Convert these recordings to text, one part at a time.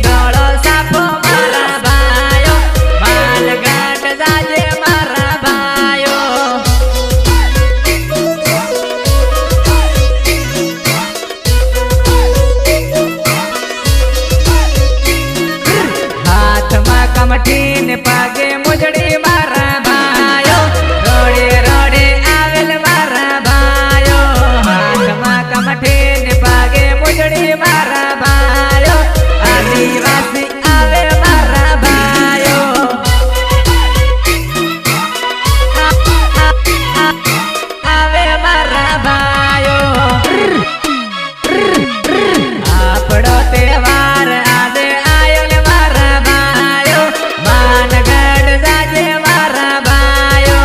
ધોળો સાપો મારા ભાયો માનગઢ જાજે મારા ભાયો હાથમાં કમઠી ને પાગે મુજડી મારા ભાયો રોડે રોડે આવેલ મારા ભાયો હાથમાં કમઠી ને પાગે મુજડી મારા ભાયો આદિવાસી આવે મારા ભાયો આવે મારા ભાયો આપણો તહેવાર આજે આયો ને મારા ભાયો માનગઢ જાજે મારા ભાયો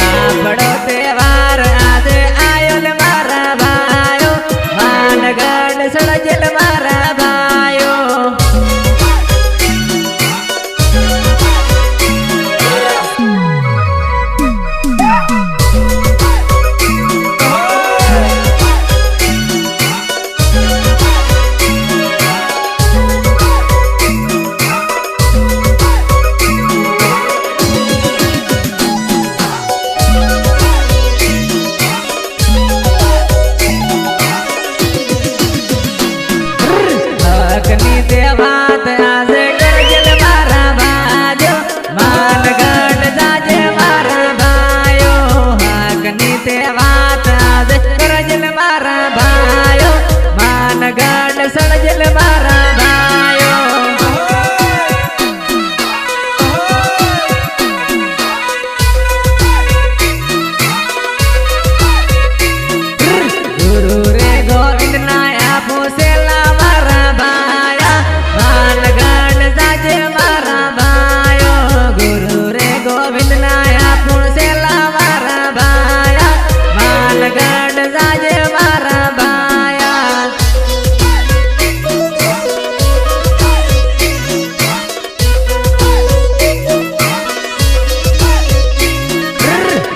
આપણો તહેવાર આજે આયો ને મારા ભાયો માનગઢ સળજેલ મારા ભાયો હકની તે વાત આજે કરજેલ મારા ભાજો માનગઢ જાજે મારા ભાયો હકની તે વાત આજે કરજેલ મારા ભાયો માનગઢ સળજેલ મારા ભાયો ગુરુ રે ગોવિંદ ના આપો સેલા મારા ભાયા માનગઢ જાજે મારા ભાયો ગુરુ રે ગોવિંદ ના આપો સેલા મારા ભાયા માનગઢ જાજે મારા ભાયા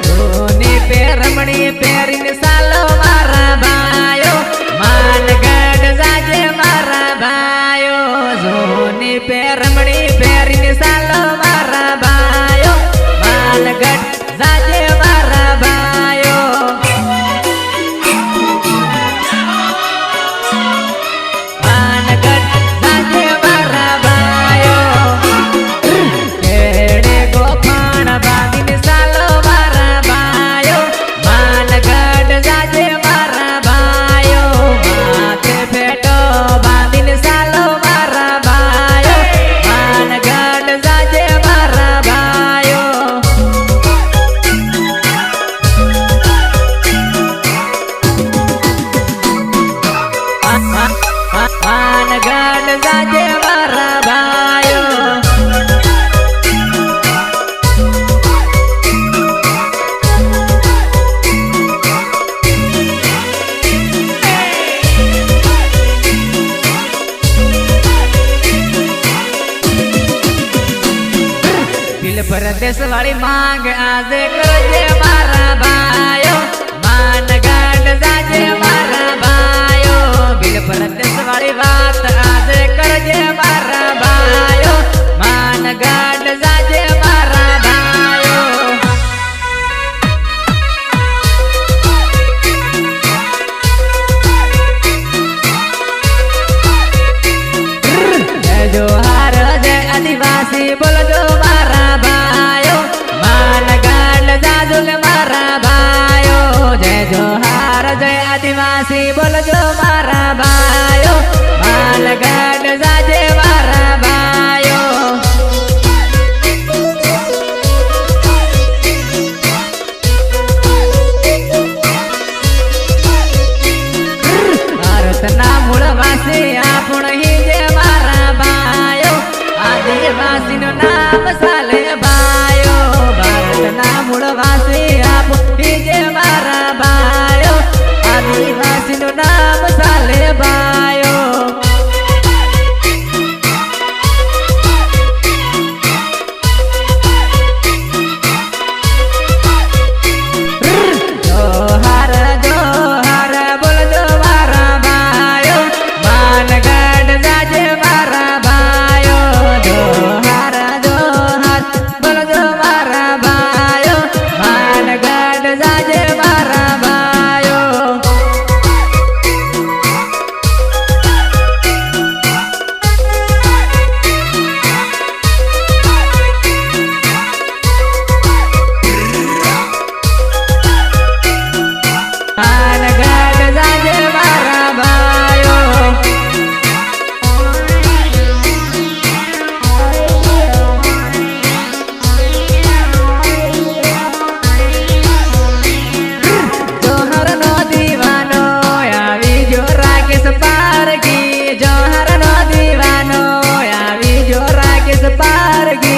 ધોની પેરમણી પહેરીને સાલો મારા ભાયો માનગઢ જાજે મારા ભાયો ધોની પેરમણી પહેરીને સાલો મારા ભાયો માનગઢ જાજે મારા ભાયો માનગઢ જાજે મારા ભાયો કેડે ગોફાણ બાંધીને સાલો મારા ભાયો માનગઢ જાજે મારા ભાયો માથે પેટો બાંધીને સાલો મારા ભાયો માનગઢ જાજે મારા ભાયો માનગઢ જાજે મારા ભાયો દિલ પરદેશ વાળી માંગ આજે કરજે મારા ભાયો માનગઢ જાજે મારા ભાયો દિલ પરદેશ વાળી વાત આજે કરજે મારા ભાયો માનગઢ જાજે મારા ભાયો જય જોહાર જય આદિવાસી બોલજો મારા ભાયો માનગઢ જાજુલ મારા ભાયો જય જોહાર જય આદિવાસી બોલજો મારા ભાયો માનગઢ જાજે મારા ભાયો ભારતના મૂળવાસી આપણ હિજે મારા ભાયો આદિવાસીનું નામ સાલે ભાયો ભારતના મૂળવાસી આપણ હિજે મારા ભાયો આદિવાસીનું નામ સાલે ભાયો બોલજો મારા ભાયો માનગઢ જાજે મારા ભાઈ માર્ગી